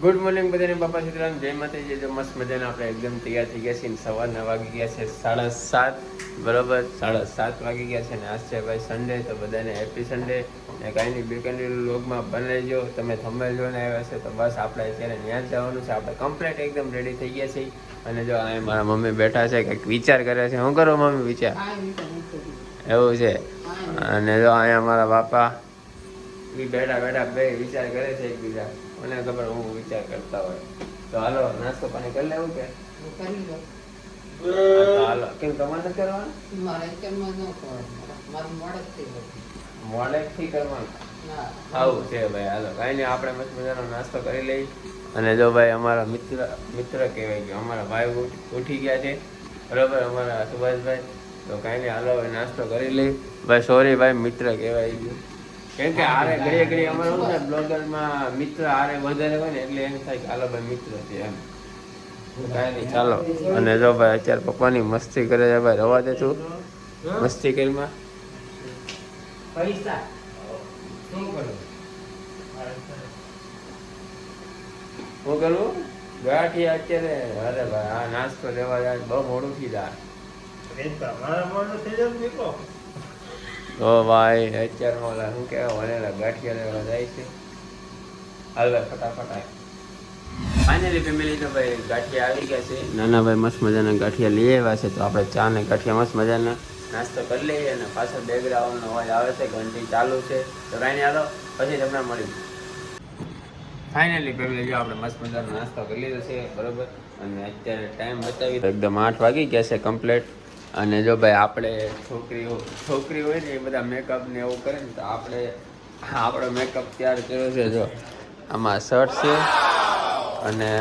Good morning બધાને, બાપા સીતારામ, જય માતાજી. જો મસ્ત મજાના આપણે એકદમ તૈયાર થઈ ગયા છીએ. સવારના વાગી ગયા છે 7:30 બરાબર. 7:30 વાગી ગયા છે ને આજ છે ભાઈ સન્ડે. તો બધાને હેપી સન્ડે. ને કાંઈ નહીં, બીકન્ડી વ્લોગમાં બનાવજો. તમે થંબનેલ જોઈને આવ્યા છે તો બસ આપણે અત્યારે ત્યાં જ જવાનું છે. આપણે કમ્પ્લીટ એકદમ રેડી થઈ ગયા છીએ. અને જો અહીંયા મારા મમ્મી બેઠા છે, કંઈક વિચાર કરે છે. શું કરો મમ્મી વિચાર? એવું છે. અને જો અહીંયા મારા બાપા એ બેઠા બેઠા બે વિચાર કરે છે એકબીજા. મને ખબર હું વિચાર કરતા હોય. તો હાલો નાસ્તો પાણી કરી લેવું કે હાલો? કેમ તમારે નથી કરવાનું? મોડેકથી કરવાનું આવું છે ભાઈ. હાલો કાંઈ નહીં, આપણે મસ્ત મજાનો નાસ્તો કરી લઈ. અને જો ભાઈ અમારા મિત્ર કહેવાય ગયો, અમારા ભાઈ ઉઠી ગયા છે બરાબર, અમારા સુભાષભાઈ. તો કાંઈ નહીં, હાલો હવે નાસ્તો કરી લઈ. ભાઈ સોરી ભાઈ, મિત્ર કહેવાય ગયું. કેમ કે આરે ઘડીએ ઘડીએ અમારે શું છે, બ્લોગરમાં મિત્ર આરે વધારે હોય ને એટલે એમ થાય કે હાલો ભાઈ મિત્ર છે એમ. કાંઈ નહીં ચાલો. અને જો ભાઈ અત્યારે પપ્પાની મસ્તી કરે છે ભાઈ, રવા દે તું મસ્તી કરીમાં. પૈસા શું કરું ગાંઠિયા અત્યારે? અરે ભાઈ આ નાસ્તો લેવા જાય બહુ મોડું થઈ જાય. તો ભાઈ અત્યારમાં શું કહેવાય, વનેલા ગાંઠિયા લેવા જાય છે. હાલ ભાઈ ફટાફટ. ફાઇનલી ફેમિલી તો ભાઈ ગાંઠિયા આવી ગયા છે. નાના ભાઈ મસ્ત મજાના ગાંઠિયા લઈ આવ્યા છે. તો આપણે ચા ને ગાંઠિયા મસ્ત મજાના નાસ્તો કરી લઈએ. અને પાછળ બેકગ્રાઉન્ડનો અવાજ આવે છે, ઘંટી ચાલુ છે. તો કાંઈ નહીં, હાલો પછી તમને મળી. ફાઇનલી ફેમિલી જો આપણે મસ્ત મજાનો નાસ્તો કરી લીધો છે બરાબર. અને અત્યારે ટાઈમ બતાવી એકદમ 8 વાગી ગયા છે કમ્પ્લીટ. અને જો ભાઈ આપણે છોકરી હોય ને એ બધા મેકઅપ ને એવું કરે ને, તો આપણો મેકઅપ તૈયાર કર્યો છે. જો આમાં શર્ટ છે અને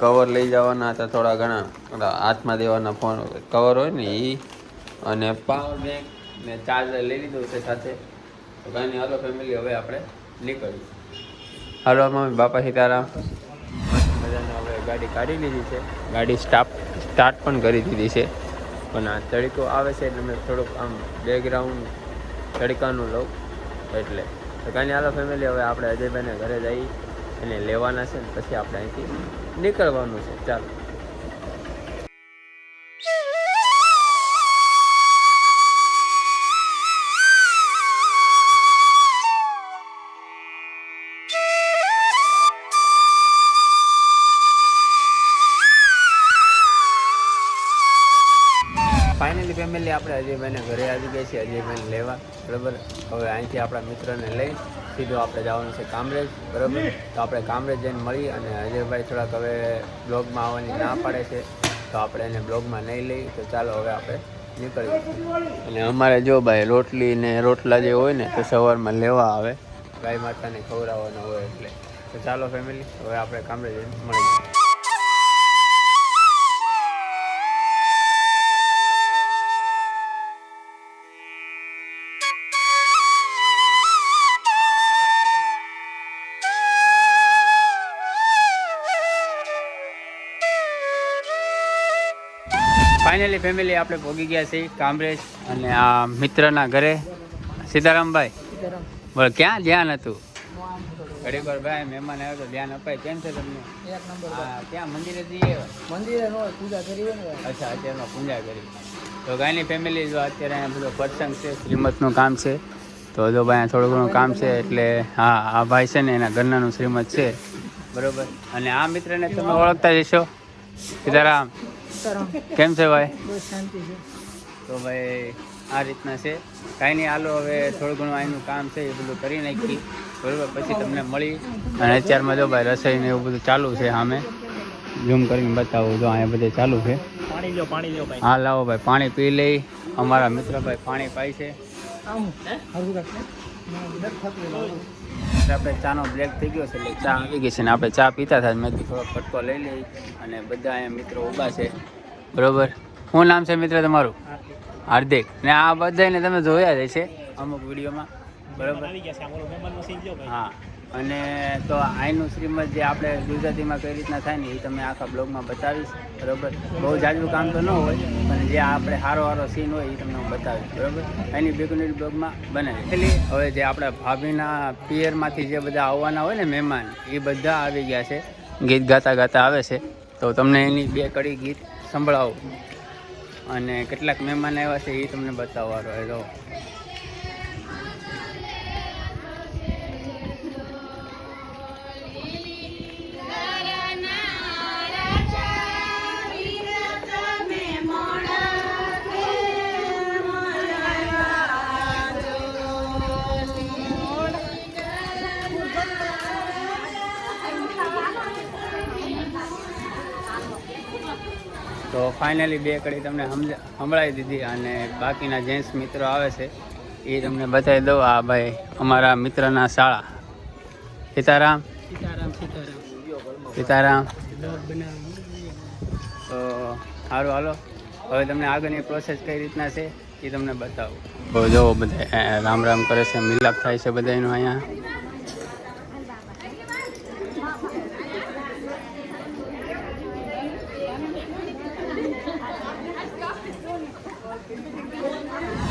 કવર લઈ જવાના હતા થોડા ઘણા, હાથમાં દેવાના ફોન કવર હોય ને એ, અને પાવર બેંક ને ચાર્જર લઈ લીધું છે સાથે. તો કાંઈ નહીં, હાલો ફેમિલી હવે આપણે નીકળીએ. હાલો મમ્મી, બાપા સીતારામ. મસ્ત મજાની હવે ગાડી કાઢી લીધી છે. ગાડી સ્ટાર્ટ પણ કરી દીધી છે. પણ આ તડકો આવે છે એટલે મેં થોડુંક આમ બેકગ્રાઉન્ડ તડકાનું લઉં એટલે. તો કાંઈ નહીં, હાલો ફેમિલી હવે આપણે અજયભાઈને ઘરે જઈ એને લેવાના છે ને પછી આપણે અહીંથી નીકળવાનું છે. ચાલો. ફાઇનલી ફેમિલી આપણે અજયભાઈને ઘરે આવી ગયા છીએ, અજયભાઈને લેવા બરાબર. હવે અહીંથી આપણા મિત્રને લઈ સીધું આપણે જવાનું છે કામરેજ બરાબર. તો આપણે કામરેજ જઈને મળી. અને અજયભાઈ થોડાક હવે બ્લોગમાં આવવાની ના પાડે છે, તો આપણે એને બ્લોગમાં નહીં લઈ. તો ચાલો હવે આપણે નીકળીએ. અને અમારે જો ભાઈ રોટલી ને રોટલા જે હોય ને તો સવારમાં લેવા આવે, ગાય માતાને ખવડાવવાના હોય એટલે. તો ચાલો ફેમિલી હવે આપણે કામરેજ જઈને મળીએ. ફાઇનલી ફેમિલી આપણે પહોંચી ગયા છીએ કામરેજ. અને આ મિત્રના ઘરે. સીતારામભાઈ બોલ, ક્યાં ધ્યાન હતું? ઘડીક વાર ભાઈ મહેમાન આવ્યો તો ધ્યાન અપાય. કેમ છે તમને? હા, ક્યાં મંદિરે જઈએ? મંદિરે પૂજા કરી હોય ને. અચ્છા, અત્યારમાં પૂજા કરી. તો કાંઈ નહીં ફેમિલી, જો અત્યારે અહીંયા બધો પ્રસંગ છે, શ્રીમતનું કામ છે. તો જો ભાઈ થોડું ઘણું કામ છે એટલે હા, આ ભાઈ છે ને એના ઘરનાનું શ્રીમત છે બરાબર. અને આ મિત્રને તમે ઓળખતા જશો. સીતારામ, કેમ છે ભાઈ? તો ભાઈ આ રીતના છે. કાંઈ નહીં, હાલો હવે થોડું ઘણું અહીંનું કામ છે એ બધું કરી નાખી બરાબર, પછી તમને મળી. અને અત્યારમાં જો ભાઈ રસોઈ ને એવું બધું ચાલુ છે. સામે ઝૂમ કરીને બતાવું, જો અહીંયા બધે ચાલુ છે. પાણી લો ભાઈ. હા લાવો ભાઈ, પાણી પી લઈ. અમારા મિત્ર ભાઈ પાણી પાય છે. આપણે ચાનો બ્રેક થઈ ગયો છે એટલે ચા આવી ગઈ છે ને આપણે ચા પીતા થાય. મેં થોડો ફટકો લઈ લઈ. અને બધા અહીંયા મિત્રો ઊભા છે બરાબર. શું નામ છે મિત્ર તમારું? હાર્દિક. ને આ બધાને તમે જોયા જ છે અમુક વિડીયોમાં બરાબર. હા, અને તો અહીંનું શ્રીમદ જે આપણે ગુજરાતીમાં કઈ રીતના થાય ને એ તમને આખા બ્લોગમાં બતાવીશ બરાબર. બહુ જાજુ કામ તો ન હોય, પણ જે આપણે સારો સીન હોય એ તમને હું બતાવીશ બરાબર. એની બીકુની બ્લોગમાં બનાવી. એટલે હવે જે આપણા ભાભીના પિયરમાંથી જે બધા આવવાના હોય ને મહેમાન, એ બધા આવી ગયા છે. ગીત ગાતા ગાતા આવે છે. તો તમને એની 2 કડી ગીત સંભળાવું અને કેટલાક મહેમાન આવ્યા છે એ તમને બતાવવાનો જો. તો ફાઇનલી 2 કડી તમને સંભળાવી દીધી અને બાકીના જેન્ટ્સ મિત્રો આવે છે એ તમને બતાવી દઉં. આ ભાઈ અમારા મિત્રના શાળા સીતારામ. તો સારું હાલો, હવે તમને આગળની પ્રોસેસ કઈ રીતના છે એ તમને બતાવું. તો જો બધા રામ રામ કરે છે, મિલાપ થાય છે બધાનું અહીંયા.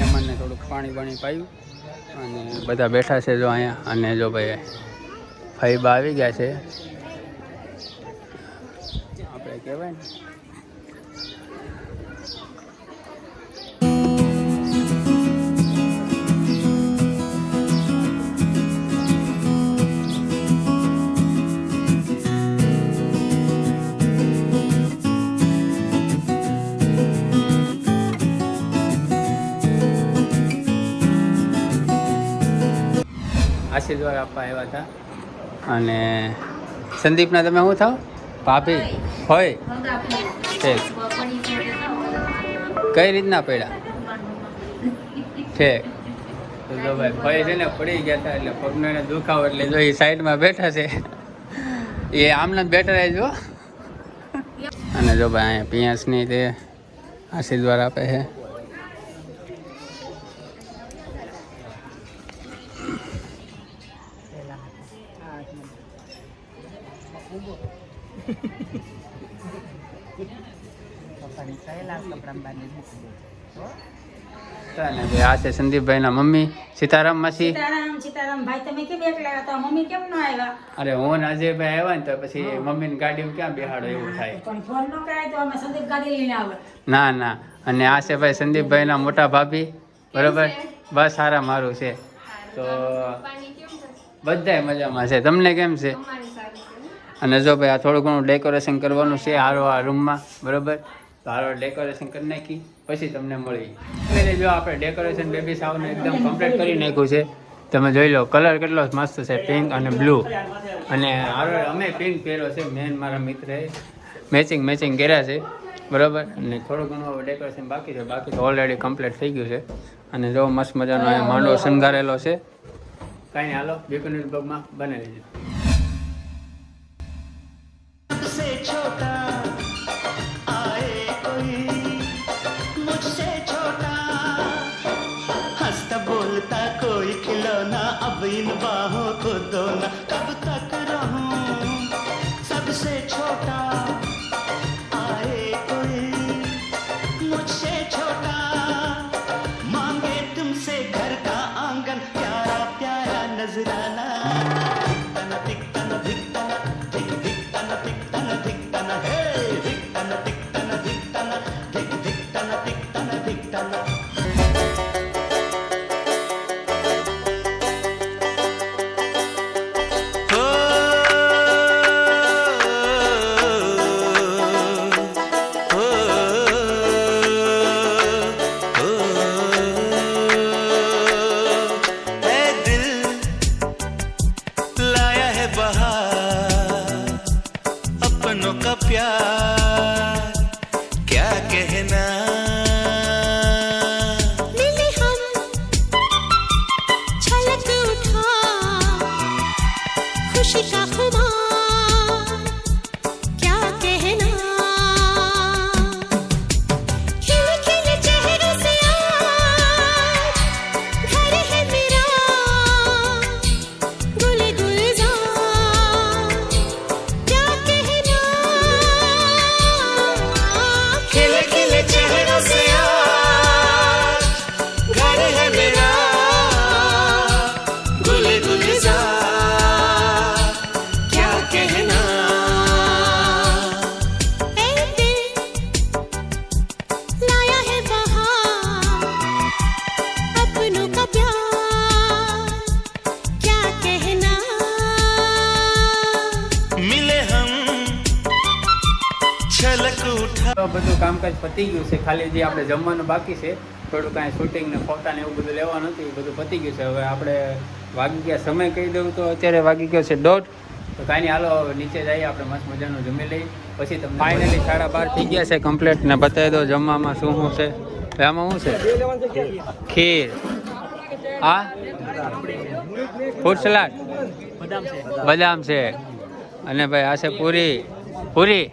મહેમાનને થોડુંક પાણી પાયું અને બધા બેઠા છે જો અહીંયા. અને જો ભાઈ ફઈબા આવી ગયા છે આપણે કહેવાય ને. આશીર્વાદ આપવા આવ્યા હતા. અને સંદીપના તમે શું થાવ? ભાભી હોય ઠીક. કઈ રીતના પડ્યા? ઠીક. તો જો ભાઈ ભાઈ છે ને પડી ગયા હતા એટલે પગનો એને દુખાવો એટલે જો એ સાઈડમાં બેઠા છે. એ આમને બેઠા રહેજો. અને જો ભાઈ અહીંયા પિયાસની તે આશીર્વાદ આપે છે. આ છે સંદીપભાઈ ના મમ્મી. સીતારામ માસી. સીતારામ ભાઈ, તમે કેમ એકલા હતા? મમ્મી કેમ ન આવ્યા? અરે હું ને અજયભાઈ આવ્યા ને તો પછી મમ્મી ની ગાડીમાં ક્યાં બેહાડો એવું થાય. પણ ફોન ન કરાય તો અમે સંદીપ ગાડી લઈને આવે. ના ના. અને આ છે ભાઈ સંદીપભાઈ ના મોટા ભાભી. બરોબર, બસ સારા મારું છે. તો બધાય મજામાં છે. તમને કેમ છે? અને જો ભાઈ આ થોડું ઘણું ડેકોરેશન કરવાનું છે હારો આ રૂમમાં. બરોબર, તો હારો ડેકોરેશન કરી નાખી પછી તમને મળી. જો આપણે ડેકોરેશન બેબી સાવને એકદમ કમ્પ્લીટ કરી નાખ્યું છે. તમે જોઈ લો કલર કેટલો મસ્ત છે, પિંક અને બ્લુ. અને હારો અમે પિંક પહેર્યો છે. મેન મારા મિત્રએ મેચિંગ કર્યા છે. બરાબર. અને થોડું ઘણું ડેકોરેશન બાકી છે, બાકી તો ઓલરેડી કમ્પ્લીટ થઈ ગયું છે. અને જો મસ્ત મજાનો અહીંયા માંડવો શણગારેલો છે. કાંઈ નહીં, હાલો બીકોની બ્લોગમાં બને લેજો. बोलता कोई खिलौना अब इन बाहों को दो ना, कब तक रहूं सबसे छोटा, आए कोई मुझसे छोटा, मांगे तुमसे घर का आंगन, प्यारा प्यारा नजराना, दिखता न दिखता न दिखता न दिखता न दिखता न हे दिखता न दिखता न दिखता न दिखता न दिखता न दिखता न. તો બધું કામકાજ પતી ગયું છે, ખાલી જે આપણે જમવાનું બાકી છે, થોડું કાંઈ શૂટિંગ ને ફોટા ને એવું બધું લેવાનું હતું, એ બધું પતી ગયું છે. હવે આપણે વાગી ગયા સમય કહી દઉં તો અત્યારે વાગી ગયો છે 1:30. તો કાંઈ નહીં, હાલો નીચે જઈએ, આપણે મસ્ત મજાનું જમી લઈએ, પછી તમને ફાઇનલી 12:30 થઈ ગયા છે કમ્પ્લીટ. ને બતાવી દો જમવામાં શું શું છે. આમાં શું છે? ખીર, હા, ફ્રૂટ સલાડ, બદામ છે, અને ભાઈ આ છે પૂરી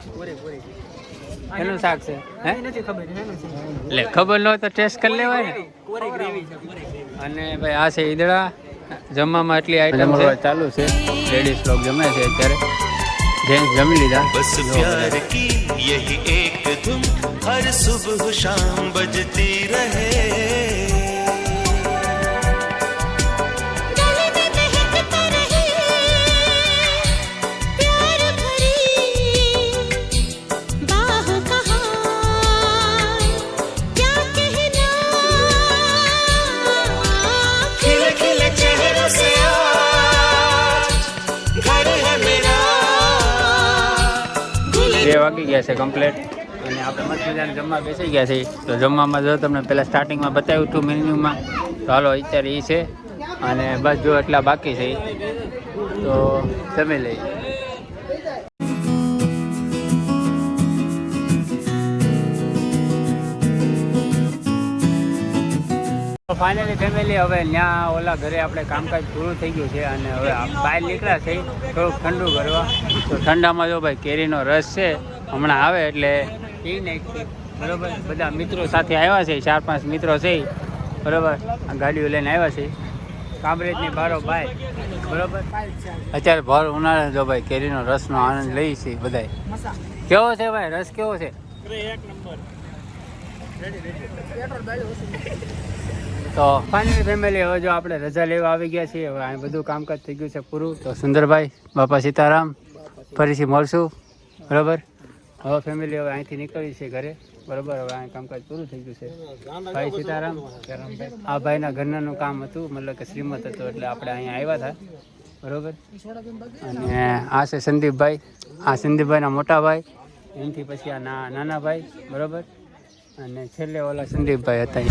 એનું શાક છે. હે એટલે ખબર ન હોય તો ટેસ્ટ કરી લેવાય ને. અને ભાઈ આ છે ઈદડા. જમવામાં એટલી આઈટમ ચાલુ છે. લેડીઝ લોક જમે છે અત્યારે, જેન્ટ્સ જમી લીધા. बस प्यार की यही एक धुन हर सुबह शाम बजती रहे. વાગી ગયા છે કમ્પ્લીટ, અને આપણે મસ્ત મજાને જમવા બેસી ગયા છીએ. તો જમવામાં જો તમને પહેલાં સ્ટાર્ટિંગમાં બતાવ્યું હતું મેન્યુમાં, તો હાલો અત્યારે એ છે. અને બસ જો એટલા બાકી છે, તો જમી લઈએ. ફાઇનલી ફેમિલી હવે ત્યાં ઓલા ઘરે આપણે કામકાજ પૂરું થઈ ગયું છે, અને હવે બહાર નીકળ્યા છે થોડુંક ઠંડુ કરવા. તો ઠંડામાં જો ભાઈ કેરીનો રસ છે, હમણાં આવે એટલે પી નાખીએ, બરાબર. બધા મિત્રો સાથે આવ્યા છે, 4-5 મિત્રો છે, બરાબર. આ ગાડીઓ લઈને આવ્યા છે કામરેજની બારો ભાઈ, બરાબર. અત્યારે ભર ઉનાળે જો ભાઈ કેરીનો રસનો આનંદ લઈ છે બધાય. કેવો છે ભાઈ રસ, કેવો છે? તો ફાઇનલી ફેમિલી હવે જો આપણે રજા લેવા આવી ગયા છીએ. હવે અહીં બધું કામકાજ થઈ ગયું છે પૂરું. તો સુંદરભાઈ, બાપા સીતારામ, ફરીથી મળશું, બરાબર. હવે ફેમિલી હવે અહીંથી નીકળી છે ઘરે, બરાબર. હવે અહીં કામકાજ પૂરું થઈ ગયું છે. ભાઈ સીતારામ. આ ભાઈના ઘરનાનું કામ હતું, મતલબ કે શ્રીમત હતું, એટલે આપણે અહીંયા આવ્યા હતા, બરાબર. અને આ છે સંદીપભાઈ, આ સંદીપભાઈના મોટા ભાઈ, એનાથી પછી આ નાના ભાઈ, બરાબર. અને છેલ્લે ઓલા સંદીપભાઈ હતા.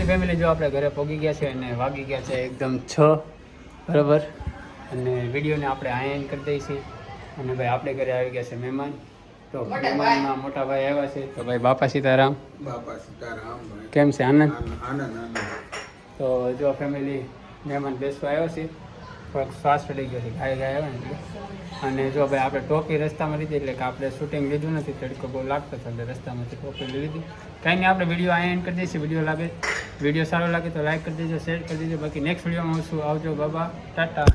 ફેમિલી જો આપણે ઘરે પહોંચી ગયા છે, અને વાગી ગયા છે એકદમ 6, બરાબર. અને વિડીયોને આપણે આયન કરી દઈએ છીએ. અને ભાઈ આપણે ઘરે આવી ગયા છે મહેમાન. તો મહેમાનમાં મોટા ભાઈ આવ્યા છે. તો ભાઈ બાપા સીતારામ. કેમ છે? આનંદ. તો જો ફેમિલી મહેમાન બેસવા આવ્યો છે, થોડોક શ્વાસ ચડી ગયો છે, ગાય આવ્યા ને એટલે. અને જો ભાઈ આપણે ટોપી રસ્તામાં લીધી, એટલે કે આપણે શૂટિંગ લીધું નથી, તડકો બહુ લાગતો હતો, એટલે રસ્તામાંથી ટોપી લીધી. કાંઈ નહીં, આપણે વિડીયો આયન કરી દઈશું. વિડીયો સારો લાગે તો લાઈક કરી દેજો, શેર કરી દેજો. બાકી નેક્સ્ટ વિડીયોમાં આવશું. આવજો બાબા, ટાટા.